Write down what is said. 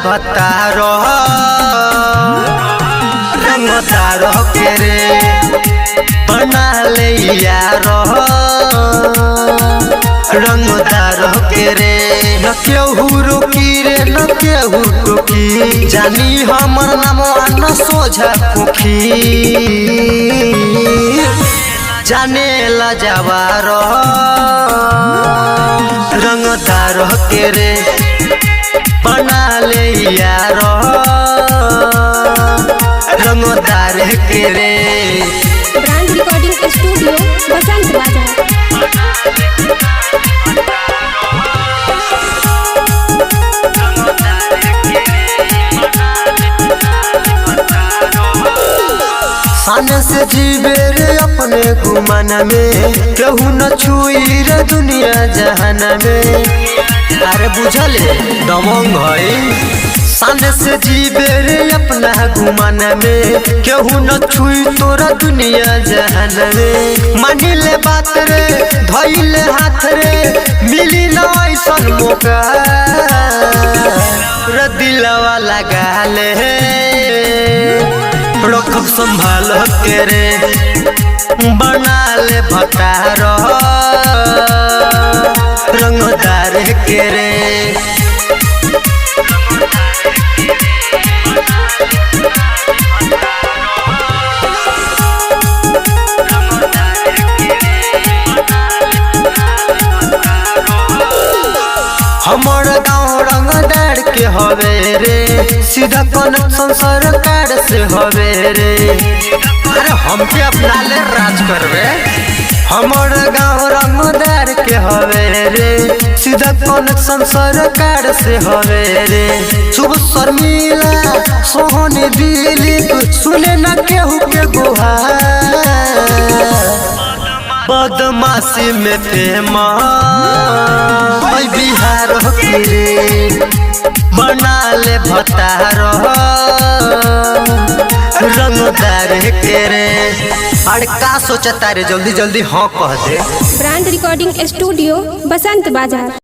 भतारो रंगदारो के रे बना ले यारो रंगदारो के रे न केहू रोकी रे न केहू टोकी जानी हमर नाम न सोझा खुखी जाने ला जवारो रंगदारो के रे बना ले यारो रंगदार के रे। ब्रांड रिकॉर्डिंग स्टूडियो बसंत बाजार। साने से जीवे रे अपने गुमान में केहू न छुई रे दुनिया जहान में। अरे बुझल दमंग है साने से जीवे रे अपना गुमान में केहू न छुई तोरा दुनिया जहान में। मानी ले बात रे धइले हाथ रे मिली न ऐसन मौका रे दिलवा लगा ले रखब संभाल के रे बना ले भतारो रंगदार के रे। हमर गाँव रंगदार के हवे रे सीधा कनेक्शन सरकार से हवे रे। अरे हमके अपना ले राज करवे हमर गाँव रंगदार के हवे रे सीधा कनेक्शन सरकार से हवे रे। शुभ शर्मिला सोहनी दिलीप सुने न केहू के गुहार बदमाशी में फेमस बिहार के रे बना ले भतारो रंगदार के रे। अरे का सोचता रे जल्दी जल्दी हाँ कह दे। ब्रांड रिकॉर्डिंग स्टूडियो बसंत बाजार।